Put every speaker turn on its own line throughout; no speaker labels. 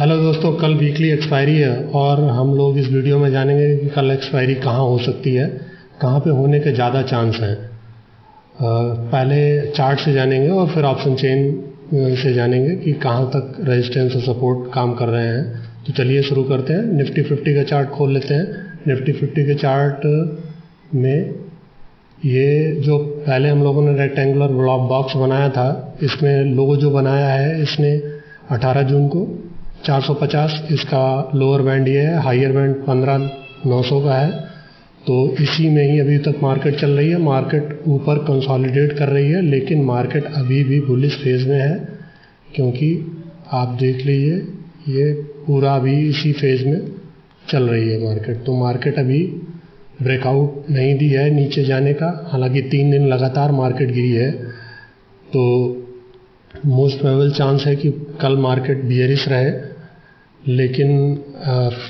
Hello दोस्तों, कल weekly expiry है और हम लोग इस वीडियो में जानेंगे कि कल एक्सपायरी कहाँ हो सकती है, कहाँ पे होने के ज़्यादा चांस हैं। पहले चार्ट से जानेंगे और फिर ऑप्शन चेन से जानेंगे कि कहाँ तक रेजिस्टेंस और सपोर्ट काम कर रहे हैं। तो चलिए शुरू करते हैं। निफ्टी 50 का चार्ट खोल लेते हैं। निफ्टी 50 के चार्ट में ये जो पहले हम लोगों ने रेक्टेंगुलर बॉक्स बनाया था, इसमें लोगो जो बनाया है इसने 18 जून को 450, इसका लोअर बैंड ये है, हाइयर बैंड 15,900 का है। तो इसी में ही अभी तक मार्केट चल रही है। मार्केट ऊपर कंसोलिडेट कर रही है, लेकिन मार्केट अभी भी बुलिश फेज में है, क्योंकि आप देख लीजिए ये पूरा अभी इसी फेज में चल रही है मार्केट। तो मार्केट अभी ब्रेकआउट नहीं दी है नीचे जाने का, हालांकि 3 दिन लगातार मार्केट गिरी है। तो मोस्ट प्रोबेबल चांस है कि कल मार्केट बियरिश रहे, लेकिन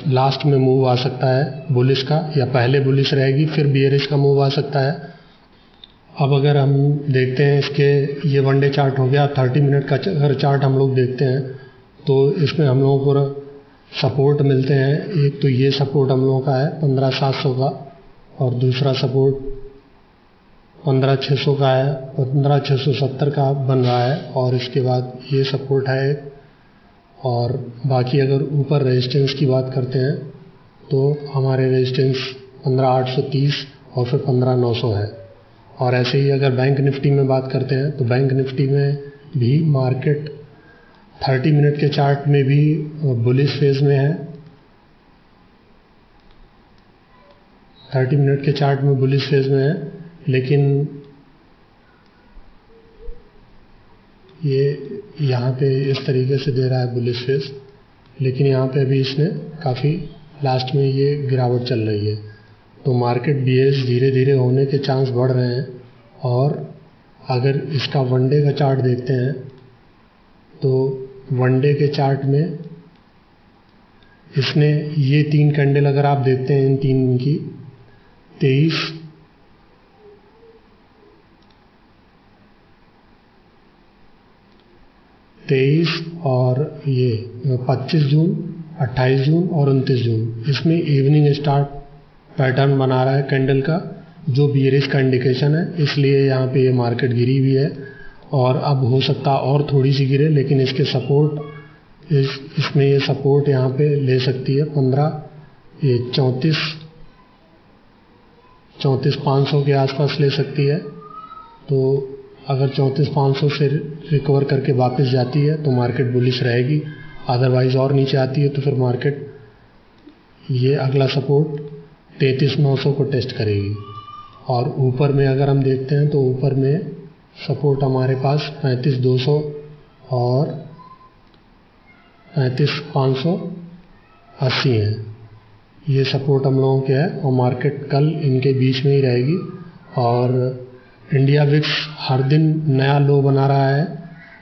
लास्ट में मूव आ सकता है बुलिश का, या पहले बुलिश रहेगी फिर बियरिश का मूव आ सकता है। अब अगर हम देखते हैं इसके, ये वनडे चार्ट हो गया। 30 मिनट का अगर चार्ट हम लोग देखते हैं तो इसमें हम लोगों को सपोर्ट मिलते हैं। एक तो ये सपोर्ट हम लोगों का है 15,700 का, और दूसरा सपोर्ट 15,600 का है, 15,670 का बन रहा है, और इसके बाद ये सपोर्ट है। और बाकी अगर ऊपर रेजिस्टेंस की बात करते हैं तो हमारे रेजिस्टेंस 15,830 और फिर 15,900 है। और ऐसे ही अगर बैंक निफ्टी में बात करते हैं तो बैंक निफ्टी में भी मार्केट 30 मिनट के चार्ट में भी बुलिश फेज में है। 30 मिनट के चार्ट में बुलिश फेज में है, लेकिन ये यहाँ पे इस तरीके से दे रहा है बुलिश फेज, लेकिन यहाँ पे अभी इसने काफ़ी लास्ट में ये गिरावट चल रही है। तो मार्केट बीएस धीरे धीरे होने के चांस बढ़ रहे हैं। और अगर इसका वनडे का चार्ट देखते हैं तो वनडे के चार्ट में इसने ये 3 कैंडल अगर आप देखते हैं, इन 3 की 23 और ये 25 जून, 28 जून और 29 जून, इसमें इवनिंग स्टार पैटर्न बना रहा है कैंडल का, जो बियरिश का इंडिकेशन है। इसलिए यहाँ पे ये मार्केट गिरी हुई है, और अब हो सकता और थोड़ी सी गिरे, लेकिन इसके सपोर्ट इसमें ये सपोर्ट यहाँ पे ले सकती है 34,500 के आसपास ले सकती है। तो अगर 34,500 से रिकवर करके वापस जाती है तो मार्केट बुलिश रहेगी। अदरवाइज और नीचे आती है तो फिर मार्केट ये अगला सपोर्ट 33,900 को टेस्ट करेगी। और ऊपर में अगर हम देखते हैं तो ऊपर में सपोर्ट हमारे पास 35,200 और 35,580 है। ये सपोर्ट हम लोगों के है, और मार्केट कल इनके बीच में ही रहेगी। और इंडिया विक्स हर दिन नया लो बना रहा है।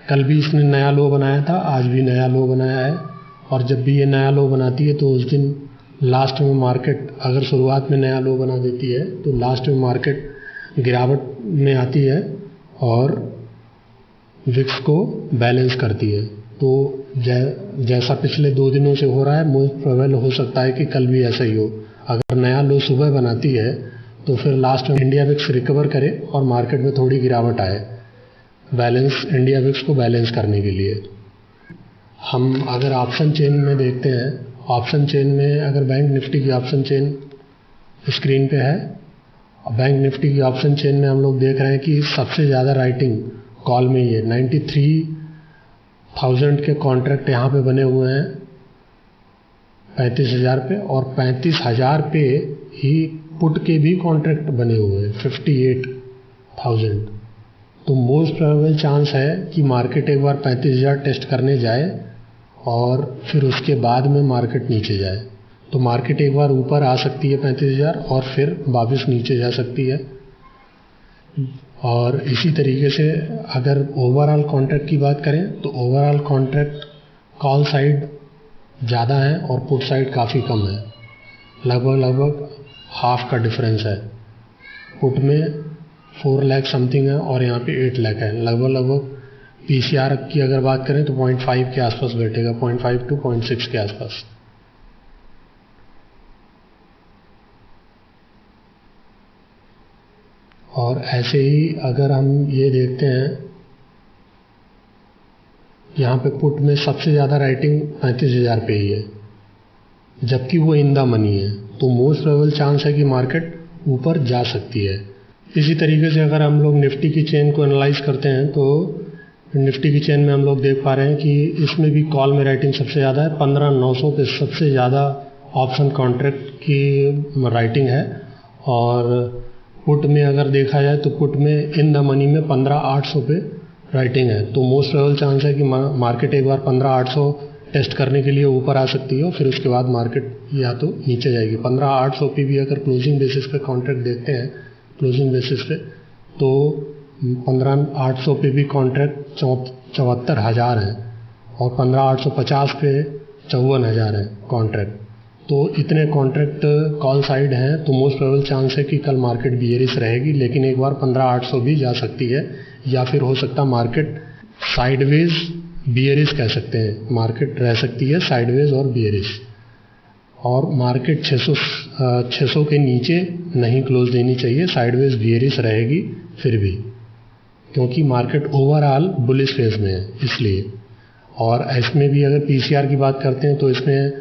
कल भी इसने नया लो बनाया था, आज भी नया लो बनाया है। और जब भी ये नया लो बनाती है तो उस दिन लास्ट में मार्केट, अगर शुरुआत में नया लो बना देती है तो लास्ट में मार्केट गिरावट में आती है और विक्स को बैलेंस करती है। तो जैसा पिछले 2 दिनों से हो रहा है, मोस्ट प्रोबेबल हो सकता है कि कल भी ऐसा ही हो। अगर नया लो सुबह बनाती है तो फिर लास्ट में इंडिया विक्स रिकवर करे और मार्केट में थोड़ी गिरावट आए, बैलेंस इंडिया विक्स को बैलेंस करने के लिए। हम अगर ऑप्शन चेन में देखते हैं, ऑप्शन चेन में अगर बैंक निफ्टी की ऑप्शन चेन स्क्रीन पे है, बैंक निफ्टी की ऑप्शन चेन में हम लोग देख रहे हैं कि सबसे ज़्यादा राइटिंग कॉल में ही है। 93,000 के कॉन्ट्रैक्ट यहाँ पे बने हुए हैं 35,000 पे, और 35,000 पे ही पुट के भी कॉन्ट्रैक्ट बने हुए हैं 58,000। तो मोस्ट प्रोबेबल चांस है कि मार्केट एक बार 35,000 टेस्ट करने जाए और फिर उसके बाद में मार्केट नीचे जाए। तो मार्केट एक बार ऊपर आ सकती है 35,000 और फिर वापस नीचे जा सकती है। और इसी तरीके से अगर ओवरऑल कॉन्ट्रैक्ट की बात करें तो ओवरऑल कॉन्ट्रैक्ट कॉल साइड ज़्यादा है और पुट साइड काफ़ी कम है, लगभग हाफ का डिफरेंस है। पुट में 4 लाख समथिंग है और यहाँ पे 8 लाख है, लगभग पीसीआर की अगर बात करें तो 0.5 के आसपास बैठेगा, 0.5 to 0.6 के आसपास। और ऐसे ही अगर हम ये देखते हैं, यहाँ पे पुट में सबसे ज़्यादा राइटिंग 35,000 पे ही है, जबकि वो इन द मनी है, तो मोस्ट प्रोबेबल चांस है कि मार्केट ऊपर जा सकती है। इसी तरीके से अगर हम लोग निफ्टी की चेन को एनालाइज करते हैं तो निफ्टी की चेन में हम लोग देख पा रहे हैं कि इसमें भी कॉल में राइटिंग सबसे ज़्यादा है, 15,900 पे सबसे ज़्यादा ऑप्शन कॉन्ट्रैक्ट की राइटिंग है। और पुट में अगर देखा जाए तो पुट में इन द मनी में 15,800 पे राइटिंग है, तो मोस्ट प्रोबेबल चांस है कि मार्केट एक बार 15,800 टेस्ट करने के लिए ऊपर आ सकती है और फिर उसके बाद मार्केट या तो नीचे जाएगी। 15,800 पे भी अगर क्लोजिंग बेसिस पे कॉन्ट्रैक्ट देखते हैं, क्लोजिंग बेसिस पे, तो 15,800 पे भी कॉन्ट्रैक्ट 74,000 है और 15,850 पे 54,000 है कॉन्ट्रैक्ट। तो इतने कॉन्ट्रैक्ट कॉल साइड हैं, तो मोस्ट प्रोबेबल चांस है कि कल मार्केट बियरिश रहेगी, लेकिन एक बार 15,800 भी जा सकती है, या फिर हो सकता मार्केट साइडवेज बियरिश कह सकते हैं, मार्केट रह सकती है साइडवेज और बियरिश। और मार्केट 600 के नीचे नहीं क्लोज देनी चाहिए, साइडवेज बियरिश रहेगी फिर भी, क्योंकि मार्केट ओवरऑल बुलिश फेज में है इसलिए। और इसमें भी अगर पीसीआर की बात करते हैं तो इसमें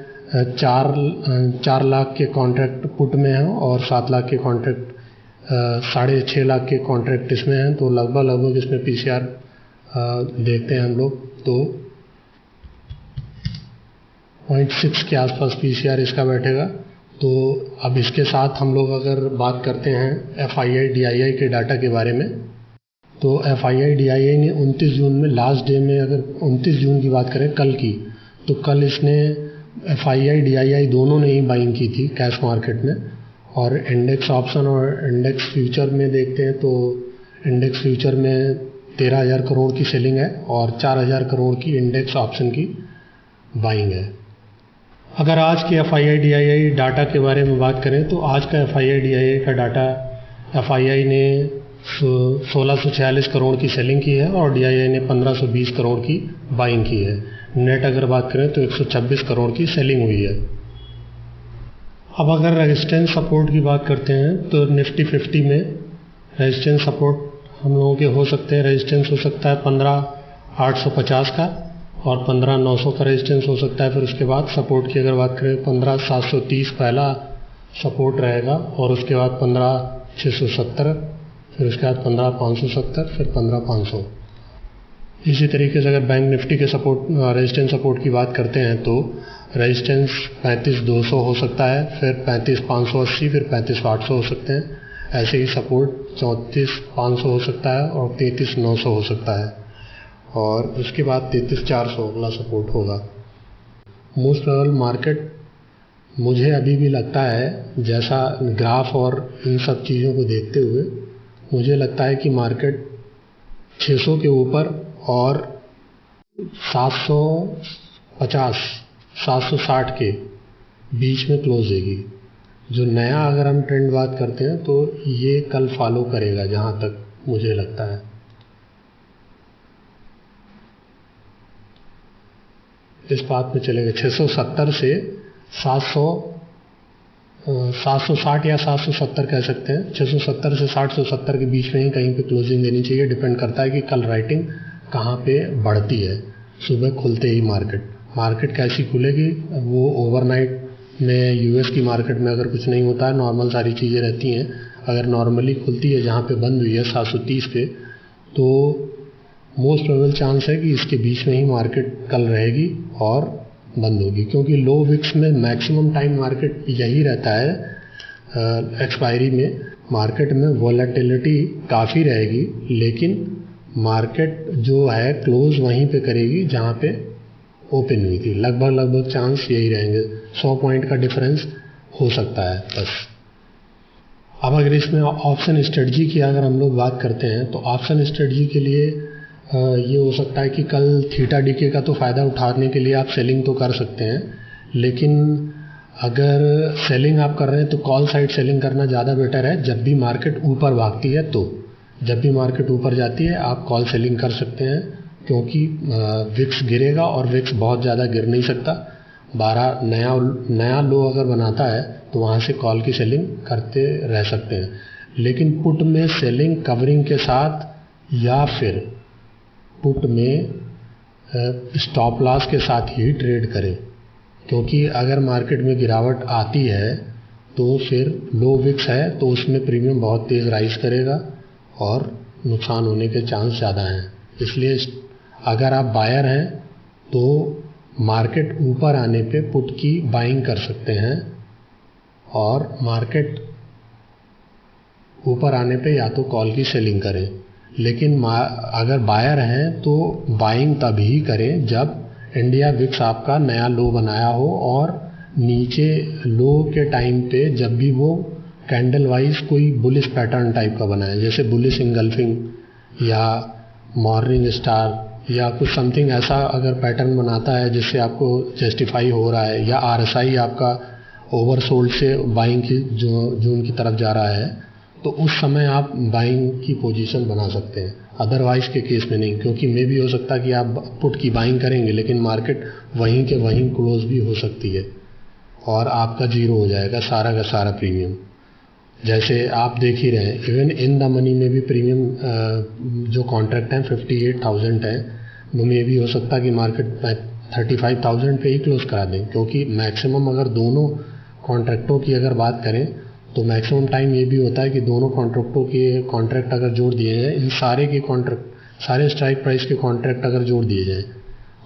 4 लाख के कॉन्ट्रैक्ट पुट में हैं और 7 लाख के कॉन्ट्रैक्ट 6.5 लाख के कॉन्ट्रैक्ट इसमें हैं, तो लगभग इसमें पीसीआर देखते हैं हम लोग तो 0.6 के आसपास पीसीआर इसका बैठेगा। तो अब इसके साथ हम लोग अगर बात करते हैं एफआईआई डीआईआई के डाटा के बारे में, तो एफआईआई डीआईआई ने 29 जून में लास्ट डे में, अगर 29 जून की बात करें कल की, तो कल इसने एफआईआई डीआईआई दोनों ने ही बाइंग की थी कैश मार्केट में। और इंडेक्स ऑप्शन और इंडेक्स फ्यूचर में देखते हैं तो इंडेक्स फ्यूचर में 13,000 करोड़ की सेलिंग है और 4,000 करोड़ की इंडेक्स ऑप्शन की बाइंग है। अगर आज के एफआईआई डीआईआई डाटा के बारे में बात करें तो आज का एफआईआई डीआईआई का डाटा, एफआईआई ने 1646 करोड़ की सेलिंग की है और डीआईआई ने 1520 करोड़ की बाइंग की है। नेट अगर बात करें तो 126 करोड़ की सेलिंग हुई है। अब अगर रेजिस्टेंस सपोर्ट की बात करते हैं तो निफ्टी 50 में रेजिस्टेंस सपोर्ट हम लोगों के हो सकते हैं, रेजिस्टेंस हो सकता है 15,850 का और 15,900 का रेजिस्टेंस हो सकता है। फिर उसके बाद सपोर्ट की अगर बात करें 15,730 पहला सपोर्ट रहेगा और उसके बाद 15,670, फिर उसके बाद 15,570, फिर 15,500। इसी तरीके से अगर बैंक निफ्टी के सपोर्ट रेजिस्टेंस सपोर्ट की बात करते हैं तो रेजिस्टेंस 35,200 हो सकता है, फिर 35,580, फिर 35,800 हो सकते हैं। ऐसे ही सपोर्ट 34,500 हो सकता है और 33,900 हो सकता है और उसके बाद 33,400 अगला सपोर्ट होगा। मोस्ट प्रोबेबल मार्केट, मुझे अभी भी लगता है, जैसा ग्राफ और इन सब चीज़ों को देखते हुए मुझे लगता है कि मार्केट 600 के ऊपर और 750, 760 के बीच में क्लोज देगी। जो नया अगर हम ट्रेंड बात करते हैं तो ये कल फॉलो करेगा, जहाँ तक मुझे लगता है। इस बात में चलेगा 670 से 760 या 770 कह सकते हैं। 670 से 770 के बीच में ही कहीं पे क्लोजिंग देनी चाहिए। डिपेंड करता है कि कल राइटिंग कहाँ पे बढ़ती है। सुबह खुलते ही मार्केट कैसी खुलेगी, वो ओवरनाइट में यूएस की मार्केट में अगर कुछ नहीं होता है, नॉर्मल सारी चीज़ें रहती हैं, अगर नॉर्मली खुलती है जहाँ पे बंद हुई है 730 पे, तो मोस्ट प्रोबेबल चांस है कि इसके बीच में ही मार्केट कल रहेगी और बंद होगी, क्योंकि लो विक्स में मैक्सिमम टाइम मार्केट यही रहता है। एक्सपायरी में मार्केट में वोलेटिलिटी काफ़ी रहेगी, लेकिन मार्केट जो है क्लोज वहीं पे करेगी जहाँ पे ओपन हुई थी। लगभग चांस यही रहेंगे, 100 पॉइंट का डिफरेंस हो सकता है बस। अब अगर इसमें ऑप्शन स्ट्रेटजी की अगर हम लोग बात करते हैं तो ऑप्शन स्ट्रेटजी के लिए ये हो सकता है कि कल थीटा डीके का तो फ़ायदा उठाने के लिए आप सेलिंग तो कर सकते हैं, लेकिन अगर सेलिंग आप कर रहे हैं तो कॉल साइड सेलिंग करना ज़्यादा बेटर है। जब भी मार्केट ऊपर भागती है, तो जब भी मार्केट ऊपर जाती है आप कॉल सेलिंग कर सकते हैं क्योंकि विक्स गिरेगा और विक्स बहुत ज़्यादा गिर नहीं सकता। 12 नया लो अगर बनाता है तो वहाँ से कॉल की सेलिंग करते रह सकते हैं। लेकिन पुट में सेलिंग कवरिंग के साथ या फिर पुट में स्टॉप लॉस के साथ ही ट्रेड करें, क्योंकि अगर मार्केट में गिरावट आती है तो फिर लो विक्स है तो उसमें प्रीमियम बहुत तेज़ राइज करेगा और नुकसान होने के चांस ज़्यादा हैं। इसलिए अगर आप बायर हैं तो मार्केट ऊपर आने पे पुट की बाइंग कर सकते हैं, और मार्केट ऊपर आने पे या तो कॉल की सेलिंग करें। लेकिन अगर बायर हैं तो बाइंग तभी करें जब इंडिया विक्स आपका नया लो बनाया हो और नीचे लो के टाइम पे जब भी वो कैंडल वाइज कोई बुलिश पैटर्न टाइप का बनाए, जैसे बुलिश इंगल्फिंग या मॉर्निंग स्टार या कुछ समथिंग ऐसा अगर पैटर्न बनाता है जिससे आपको जस्टिफाई हो रहा है, या आरएसआई आपका ओवरसोल्ड से बाइंग की जून की तरफ जा रहा है, तो उस समय आप बाइंग की पोजीशन बना सकते हैं। अदरवाइज के केस में नहीं, क्योंकि मे भी हो सकता है कि आप पुट की बाइंग करेंगे लेकिन मार्केट वहीं के वहीं क्लोज भी हो सकती है और आपका जीरो हो जाएगा सारा का सारा प्रीमियम। जैसे आप देख ही रहे हैं, इवन इन द मनी में भी प्रीमियम जो कॉन्ट्रैक्ट हैं 58,000 है, में भी हो सकता है कि मार्केट 35,000 पे ही क्लोज करा दें, क्योंकि मैक्सिमम अगर दोनों कॉन्ट्रैक्टों की अगर बात करें तो मैक्सिमम टाइम ये भी होता है कि दोनों कॉन्ट्रैक्टों के कॉन्ट्रैक्ट अगर जोड़ दिए जाएँ, इन सारे के कॉन्ट्रैक्ट सारे स्ट्राइक प्राइस के कॉन्ट्रैक्ट अगर जोड़ दिए जाएँ,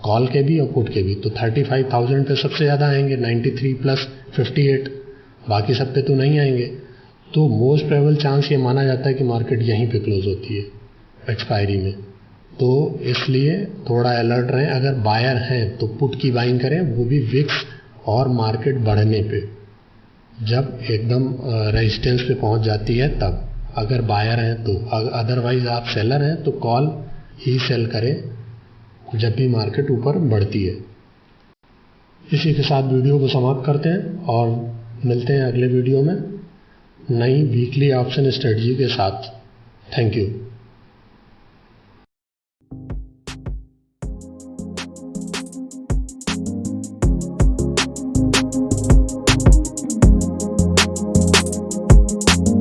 कॉल के भी और पुट के भी, तो 35,000 पे सबसे ज़्यादा आएंगे, 93 प्लस 58, बाकी सब पे तो नहीं आएंगे। तो मोस्ट प्रोबेबल चांस ये माना जाता है कि मार्केट यहीं पे क्लोज होती है एक्सपायरी में। तो इसलिए थोड़ा अलर्ट रहें। अगर बायर हैं तो पुट की बाइंग करें, वो भी विक्स और मार्केट बढ़ने पे, जब एकदम रेजिस्टेंस पे पहुंच जाती है तब अगर बायर हैं तो। अदरवाइज आप सेलर हैं तो कॉल ही सेल करें जब भी मार्केट ऊपर बढ़ती है। इसी के साथ वीडियो को समाप्त करते हैं और मिलते हैं अगले वीडियो में नई वीकली ऑप्शन स्ट्रेटजी के साथ। Thank you.